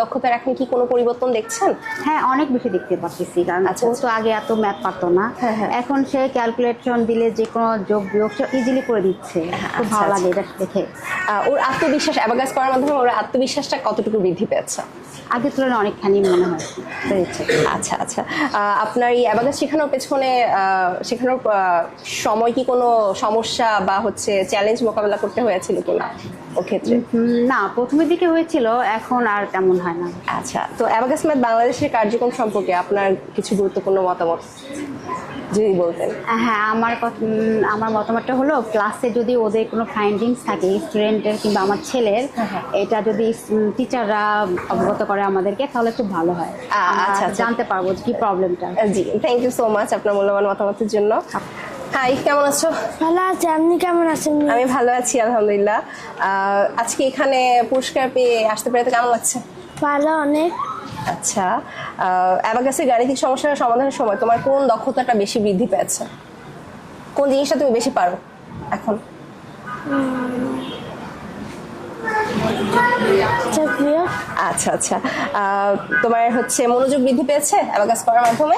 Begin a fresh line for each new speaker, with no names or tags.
দক্ষতার এখন কি কোনো পরিবর্তন দেখছেন?
হ্যাঁ, অনেক বেশি দেখতে পাচ্ছি, কারণ ও তো আগে এত ম্যাথ পারতো না। এখন সে ক্যালকুলেশন দিলে যে কোনো যোগ বিয়োগ সে ইজিলি করে দিচ্ছে। খুব ভালো লাগে এটা দেখে।
ওর আত্মবিশ্বাস অ্যাবাকাস করার মাধ্যমে ওর আত্মবিশ্বাসটা কতটুকু বৃদ্ধি পেয়েছে?
আগের তুলনায় অনেকখানি মনে হয় পেয়েছে।
আচ্ছা আচ্ছা, আপনার এই অ্যাবাকাস শেখানোর পেছনে শেখানোর সময় কি কোনো সমস্যা বা হচ্ছে চ্যালেঞ্জ মোকাবেলা করতে হয়েছিল কিনা ওর ক্ষেত্রে?
না, প্রথমের দিকে হয়েছিল, এখন আর তেমন হয় না।
আচ্ছা, তো অ্যাবাকাস ম্যাথ বাংলাদেশের কার্যক্রম সম্পর্কে আপনার কিছু গুরুত্বপূর্ণ মতামত যদি বলতেন।
হ্যাঁ, আমার মতামতটা হলো, ক্লাসে যদি ওদের কোনো ফাইন্ডিংস থাকে স্টুডেন্টের কিংবা আমার ছেলের, এটা যদি টিচাররা অবগত করে আমাদেরকে, তাহলে খুব ভালো হয়।
আচ্ছা,
জানতে পারবো কি প্রবলেমটা।
জি, থ্যাংক ইউ সো মাচ আপনার মূল্যবান মতামতের জন্য। হাই, কেমন আছো?
ভালো আছি, আপনি কেমন আছেন?
আমি ভালো আছি আলহামদুলিল্লাহ। আজকে এখানে পুরস্কার পেয়ে আসতে পেরে তো কেমন লাগছে?
ভালো, অনেক।
আচ্ছা, অ্যাবাকাসের গাণিতিক সমস্যার সমাধানের সময় তোমার কোন দক্ষতাটা বেশি বৃদ্ধি পেয়েছে? কোন জিনিসটা তুমি বেশি পারো এখন? আচ্ছা আচ্ছা, তোমার হচ্ছে মনোযোগ বৃদ্ধি পেয়েছে অ্যাবাকাস করার মাধ্যমে?